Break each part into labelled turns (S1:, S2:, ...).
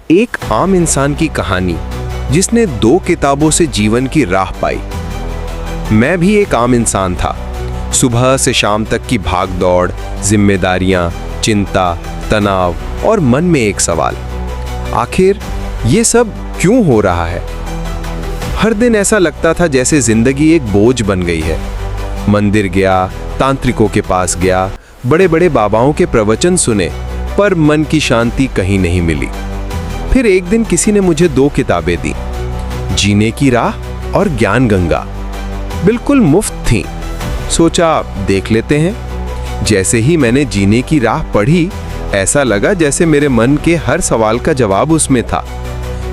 S1: एक आम इंसान की कहानी जिसने 2 किताबों से जीवन की राह पाई। मैं भी एक आम इंसान था। सुबह से शाम तक की भाग दौड़, जिम्मेदारियां, चिंता, तनाव और मन में एक सवाल, आखिर ये सब क्यों हो रहा है? हर दिन ऐसा लगता था जैसे जिंदगी एक बोझ बन गई है। मंदिर गया, तांत्रिकों के पास गया, बड़े बड़े बाबाओं के प्रवचन सुने, पर मन की शांति कहीं नहीं मिली। फिर एक दिन किसी ने मुझे 2 किताबें दी, जीने की राह और ज्ञान गंगा। बिल्कुल मुफ्त थीं। सोचा देख लेते हैं। जैसे ही मैंने जीने की राह पढ़ी, ऐसा लगा जैसे मेरे मन के हर सवाल का जवाब उसमें था।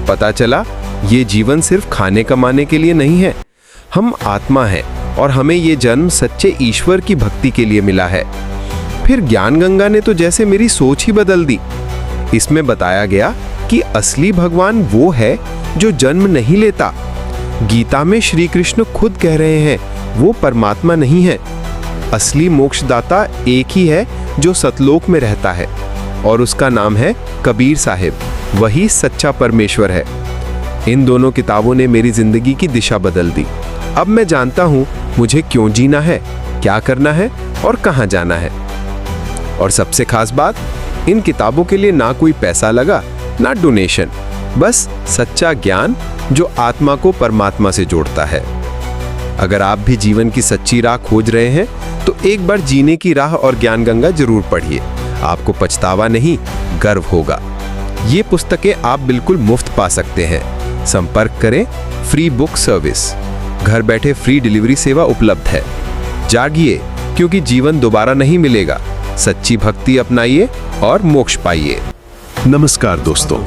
S1: पता चला ये जीवन सिर्फ खाने कमाने के लिए नहीं है। हम आत्मा हैं और हमें ये जन्म सच्चे ईश्वर की भक्ति के लिए मिला है। फिर ज्ञान गंगा ने तो जैसे मेरी सोच ही बदल दी। इसमें बताया गया कि असली भगवान वो है जो जन्म नहीं लेता। गीता में श्री कृष्ण खुद कह रहे हैं वो परमात्मा नहीं है। असली मोक्षदाता एक ही है जो सतलोक में रहता है और उसका नाम है कबीर साहिब। वही सच्चा परमेश्वर है। इन दोनों किताबों ने मेरी जिंदगी की दिशा बदल दी। अब मैं जानता हूँ मुझे क्यों जीना है, क्या करना है और कहाँ जाना है। और सबसे खास बात, इन किताबों के लिए ना कोई पैसा लगा, ना डोनेशन, बस सच्चा ज्ञान जो आत्मा को परमात्मा से जोड़ता है। अगर आप भी जीवन की सच्ची राह खोज रहे हैं तो एक बार जीने की राह और ज्ञान गंगा जरूर पढ़िए। आपको पछतावा नहीं, गर्व होगा। ये पुस्तकें आप बिल्कुल मुफ्त पा सकते हैं। संपर्क करें फ्री बुक सर्विस। घर बैठे फ्री डिलीवरी सेवा उपलब्ध है। जागिए, क्योंकि जीवन दोबारा नहीं मिलेगा। सच्ची भक्ति अपनाइए और मोक्ष पाइए।
S2: नमस्कार दोस्तों,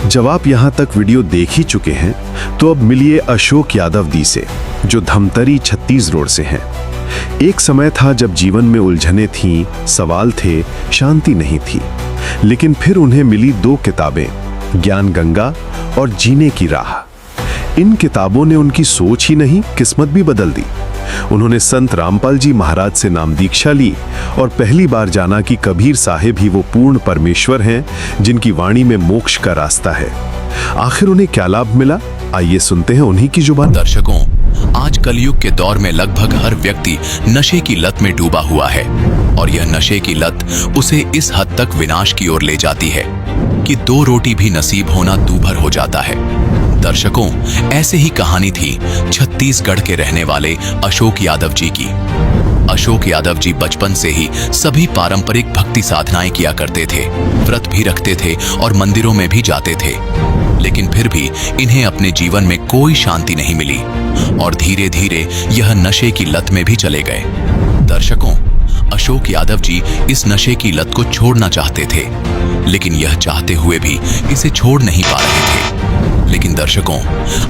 S2: जब आप यहाँ तक वीडियो देख ही चुके हैं तो अब मिलिए अशोक यादव दी से, जो धमतरी 36 रोड से हैं। एक समय था जब जीवन में उलझने थीं, सवाल थे, शांति नहीं थी। लेकिन फिर उन्हें मिली 2 किताबें, ज्ञान गंगा और जीने की राह। इन किताबों ने उनकी सोच ही नहीं, किस्मत भी बदल दी। उन्होंने संत रामपाल जी महाराज से नाम दीक्षा ली और पहली बार जाना कि कबीर साहिब ही वो पूर्ण परमेश्वर हैं जिनकी वाणी में मोक्ष का रास्ता है। आखिर उन्हें क्या लाभ मिला, आइए सुनते हैं उन्हीं की जुबान।
S3: दर्शकों, आज कलयुग के दौर में लगभग हर व्यक्ति नशे की लत में डूबा हुआ है और यह नशे की लत उसे इस हद तक विनाश की ओर ले जाती है कि 2 रोटी भी नसीब होना दूभर हो जाता है। दर्शकों, ऐसे ही कहानी थी छत्तीसगढ़ के रहने वाले अशोक यादव जी की। अशोक यादव जी बचपन से ही सभी पारंपरिक भक्ति साधनाएं किया करते थे, व्रत भी रखते थे और मंदिरों में भी जाते थे। लेकिन फिर भी इन्हें अपने जीवन में कोई शांति नहीं मिली और धीरे धीरे यह नशे की लत में भी चले गए। दर्शकों, अशोक यादव जी इस नशे की लत को छोड़ना चाहते थे, लेकिन यह चाहते हुए भी इसे छोड़ नहीं पा रहे थे। लेकिन दर्शकों,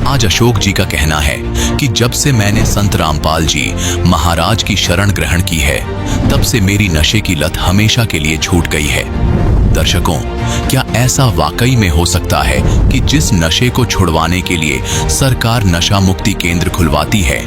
S3: आज अशोक जी का कहना है कि जब से मैंने संत रामपाल जी महाराज की शरण ग्रहण की है, तब से मेरी नशे की लत हमेशा के लिए छूट गई है। दर्शकों, क्या ऐसा वाकई में हो सकता है कि जिस नशे को छुड़वाने के लिए सरकार नशा मुक्ति केंद्र खुलवाती है,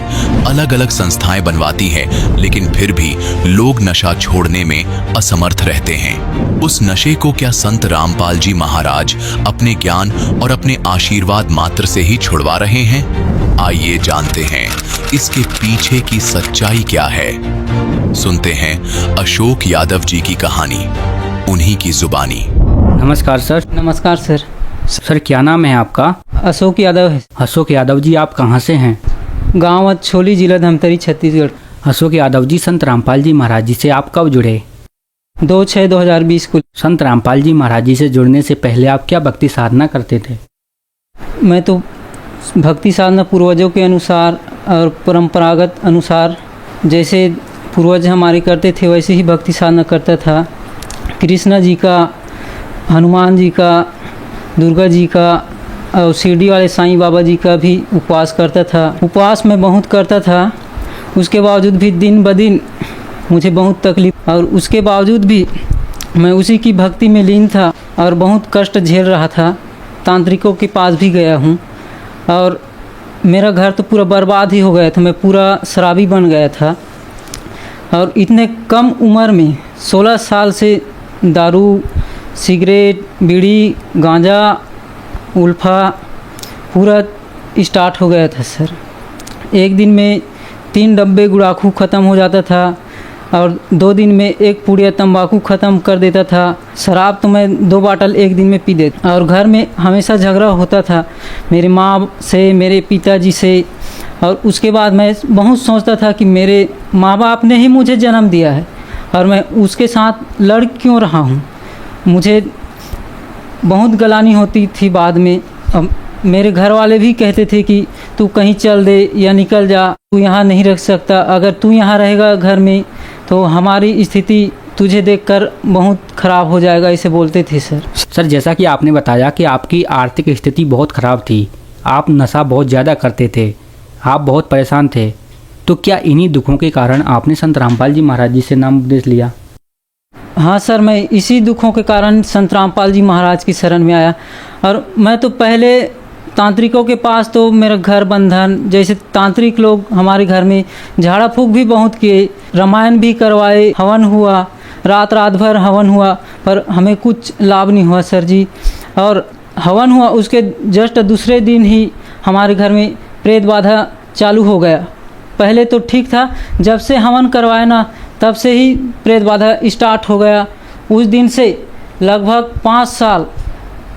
S3: अलग अलग संस्थाएं बनवाती है, लेकिन फिर भी लोग नशा छोड़ने में असमर्थ रहते हैं? उस नशे को क्या संत रामपाल जी महाराज अपने ज्ञान और अपने आशीर्वाद मात्र से ही छुड़वा रहे हैं? आइए जानते हैं इसके पीछे की सच्चाई क्या है। सुनते हैं अशोक यादव जी की कहानी, उन्हीं की जुबानी।
S4: नमस्कार सर।
S5: नमस्कार सर।
S4: सर क्या नाम है आपका?
S5: अशोक यादव है।
S4: अशोक यादव जी, आप कहाँ से हैं?
S5: गांव छोली, जिला धमतरी, छत्तीसगढ़।
S4: अशोक यादव जी, संत रामपाल जी महाराज जी से आप कब जुड़े?
S5: 2/6/2020 को।
S4: संत रामपाल जी महाराज जी से जुड़ने से पहले आप क्या भक्ति साधना करते थे?
S5: मैं तो भक्ति साधना पूर्वजों के अनुसार और परंपरागत अनुसार, जैसे पूर्वज हमारे करते थे वैसे ही भक्ति साधना करता था। कृष्णा जी का, हनुमान जी का, दुर्गा जी का और शिरडी वाले साईं बाबा जी का भी उपवास करता था। उपवास मैं बहुत करता था, उसके बावजूद भी दिन ब दिन मुझे बहुत तकलीफ, और उसके बावजूद भी मैं उसी की भक्ति में लीन था और बहुत कष्ट झेल रहा था। तांत्रिकों के पास भी गया हूँ और मेरा घर तो पूरा बर्बाद ही हो गया था। मैं पूरा शराबी बन गया था और इतने कम उम्र में 16 साल से दारू, सिगरेट, बीड़ी, गांजा उल्फा पूरा स्टार्ट हो गया था सर। एक दिन में 3 डब्बे गुड़ाखू ख़त्म हो जाता था और 2 दिन में 1 पुड़िया तंबाकू ख़त्म कर देता था। शराब तो मैं 2 बाटल एक दिन में पी देता और घर में हमेशा झगड़ा होता था मेरी माँ से, मेरे पिताजी से। और उसके बाद मैं बहुत सोचता था कि मेरे माँ बाप ने ही मुझे जन्म दिया है और मैं उसके साथ लड़ क्यों रहा हूँ। मुझे बहुत गलानी होती थी बाद में। अब मेरे घर वाले भी कहते थे कि तू कहीं चल दे या निकल जा, तू यहाँ नहीं रह सकता, अगर तू यहाँ रहेगा घर में तो हमारी स्थिति तुझे देखकर बहुत ख़राब हो जाएगा, ऐसे बोलते थे सर।
S4: सर, जैसा कि आपने बताया कि आपकी आर्थिक स्थिति बहुत ख़राब थी, आप नशा बहुत ज़्यादा करते थे, आप बहुत परेशान थे, तो क्या इन्हीं दुखों के कारण आपने संत रामपाल जी महाराज जी से नाम उपदेश लिया?
S5: हाँ सर, मैं इसी दुखों के कारण संत रामपाल जी महाराज की शरण में आया। और मैं तो पहले तांत्रिकों के पास तो मेरा घर बंधन, जैसे तांत्रिक लोग हमारे घर में झाड़ा फूक भी बहुत किए, रामायण भी करवाए, हवन हुआ, रात भर हवन हुआ, पर हमें कुछ लाभ नहीं हुआ सर जी। और हवन हुआ उसके जस्ट दूसरे दिन ही हमारे घर में प्रेत बाधा चालू हो गया। पहले तो ठीक था, जब से हवन करवाया ना तब से ही प्रेत बाधा स्टार्ट हो गया। उस दिन से लगभग 5 साल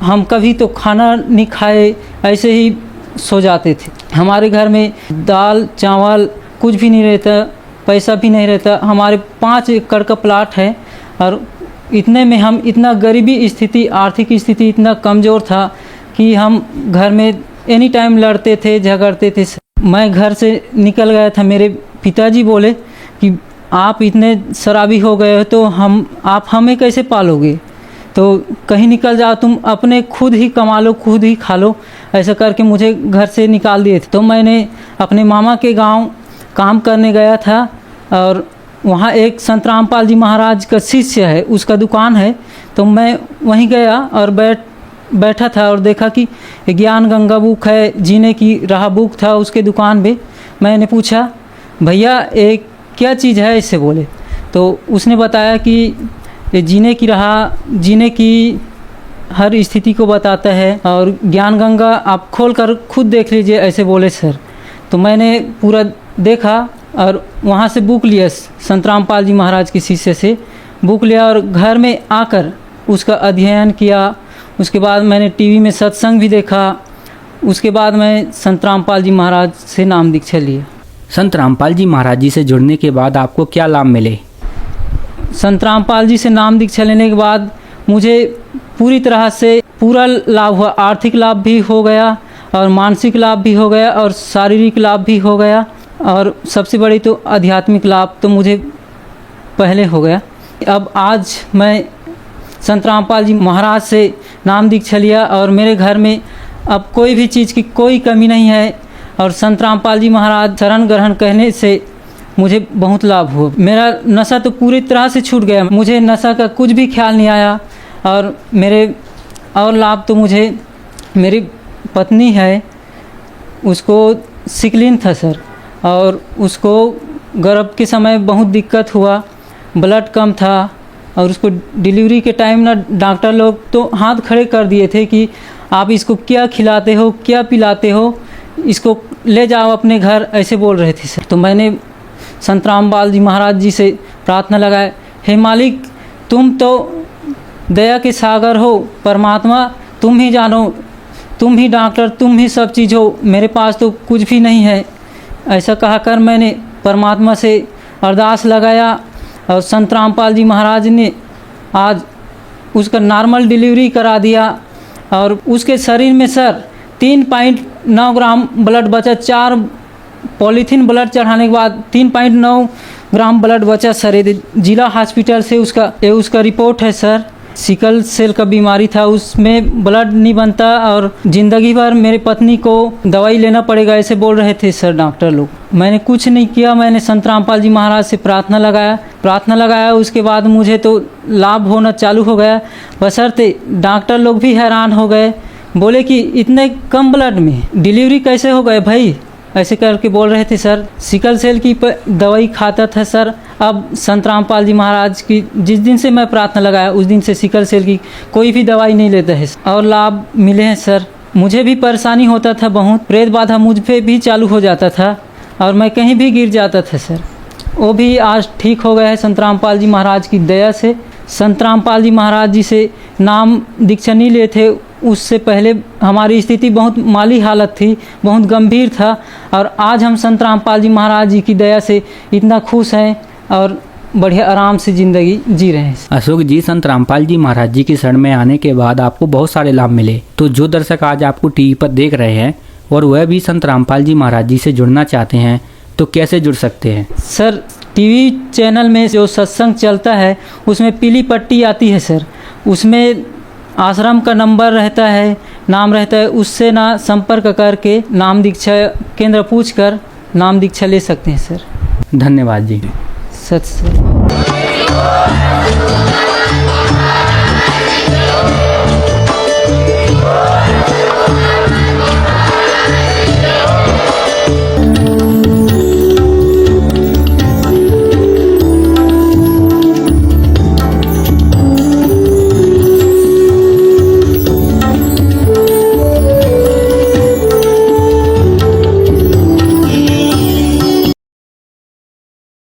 S5: हम कभी तो खाना नहीं खाए, ऐसे ही सो जाते थे। हमारे घर में दाल चावल कुछ भी नहीं रहता, पैसा भी नहीं रहता। हमारे 5 एकड़ का प्लाट है और इतने में हम इतना गरीबी स्थिति, आर्थिक स्थिति इतना कमज़ोर था कि हम घर में एनी टाइम लड़ते थे, झगड़ते थे। मैं घर से निकल गया था, मेरे पिताजी बोले कि आप इतने शराबी हो गए हो तो आप हमें कैसे पालोगे, तो कहीं निकल जाओ, तुम अपने खुद ही कमा लो, खुद ही खा लो, ऐसा करके मुझे घर से निकाल दिए थे। तो मैंने अपने मामा के गांव काम करने गया था और वहाँ एक संत रामपाल जी महाराज का शिष्य है, उसका दुकान है, तो मैं वहीं गया और बैठा था और देखा कि ज्ञान गंगा बुक है, जीने की राह बुक था उसके दुकान पे। मैंने पूछा, भैया एक क्या चीज़ है, इससे बोले। तो उसने बताया कि ये जीने की राह, जीने की हर स्थिति को बताता है और ज्ञान गंगा आप खोल कर खुद देख लीजिए, ऐसे बोले सर। तो मैंने पूरा देखा और वहाँ से बुक लिया, संत रामपाल जी महाराज के शिष्य से बुक लिया और घर में आकर उसका अध्ययन किया। उसके बाद मैंने टीवी में सत्संग भी देखा। उसके बाद मैं संत रामपाल जी महाराज से नाम दीक्षा लिया।
S4: संत रामपाल जी महाराज जी से जुड़ने के बाद आपको क्या लाभ मिले?
S5: संत रामपाल जी से नाम दीक्षा लेने के बाद मुझे पूरी तरह से पूरा लाभ हुआ। आर्थिक लाभ भी हो गया और मानसिक लाभ भी हो गया और शारीरिक लाभ भी हो गया और सबसे बड़ी तो आध्यात्मिक लाभ तो मुझे पहले हो गया। अब आज मैं संत रामपाल जी महाराज से नाम दीक्षा लिया और मेरे घर में अब कोई भी चीज़ की कोई कमी नहीं है और संत रामपाल जी महाराज शरण ग्रहण कहने से मुझे बहुत लाभ हुआ। मेरा नशा तो पूरी तरह से छूट गया, मुझे नशा का कुछ भी ख्याल नहीं आया। और मेरे और लाभ तो मुझे, मेरी पत्नी है, उसको सिकलिन था सर और उसको गर्भ के समय बहुत दिक्कत हुआ, ब्लड कम था और उसको डिलीवरी के टाइम ना डॉक्टर लोग तो हाथ खड़े कर दिए थे कि आप इसको क्या खिलाते हो, क्या पिलाते हो, इसको ले जाओ अपने घर, ऐसे बोल रहे थे सर। तो मैंने संत रामपाल जी महाराज जी से प्रार्थना लगाए, हे मालिक तुम तो दया के सागर हो, परमात्मा तुम ही जानो, तुम ही डॉक्टर, तुम ही सब चीज़ हो, मेरे पास तो कुछ भी नहीं है। ऐसा कहा कर मैंने परमात्मा से अरदास लगाया और संत रामपाल जी महाराज ने आज उसका नॉर्मल डिलीवरी करा दिया और उसके शरीर में सर 3.9 ग्राम ब्लड बचा। 4 पॉलीथीन ब्लड चढ़ाने के बाद 3.9 ग्राम ब्लड बचा सर। जिला हॉस्पिटल से उसका रिपोर्ट है सर। सिकल सेल का बीमारी था, उसमें ब्लड नहीं बनता और ज़िंदगी भर मेरी पत्नी को दवाई लेना पड़ेगा, ऐसे बोल रहे थे सर डॉक्टर लोग। मैंने कुछ नहीं किया, मैंने संत रामपाल जी महाराज से प्रार्थना लगाया। उसके बाद मुझे तो लाभ होना चालू हो गया। बशर्ते डॉक्टर लोग भी हैरान हो गए, बोले कि इतने कम ब्लड में डिलीवरी कैसे हो गए भाई, ऐसे करके बोल रहे थे सर। सिकल सेल की दवाई खाता था सर। अब संत रामपाल जी महाराज की जिस दिन से मैं प्रार्थना लगाया उस दिन से सिकल सेल की कोई भी दवाई नहीं लेता है और लाभ मिले हैं सर। मुझे भी परेशानी होता था बहुत, प्रेत बाधा मुझ पे भी चालू हो जाता था और मैं कहीं भी गिर जाता था सर। वो भी आज ठीक हो गया है संत रामपाल जी महाराज की दया से। संत रामपाल जी महाराज जी से नाम दीक्षा नहीं लिए थे, उससे पहले हमारी स्थिति बहुत माली हालत थी, बहुत गंभीर था, और आज हम संत रामपाल जी महाराज जी की दया से इतना खुश हैं और बढ़िया आराम से ज़िंदगी जी रहे हैं।
S4: अशोक जी, संत रामपाल जी महाराज जी की शरण में आने के बाद आपको बहुत सारे लाभ मिले। तो जो दर्शक आज आपको टीवी पर देख रहे हैं और वह भी संत रामपाल जी महाराज जी से जुड़ना चाहते हैं तो कैसे जुड़ सकते हैं?
S5: सर, टीवी चैनल में जो सत्संग चलता है उसमें पीली पट्टी आती है सर, उसमें आश्रम का नंबर रहता है, नाम रहता है, उससे ना संपर्क करके नाम दीक्षा केंद्र पूछकर नाम दीक्षा ले सकते हैं सर।
S4: धन्यवाद जी।
S5: सत श्री अकाल।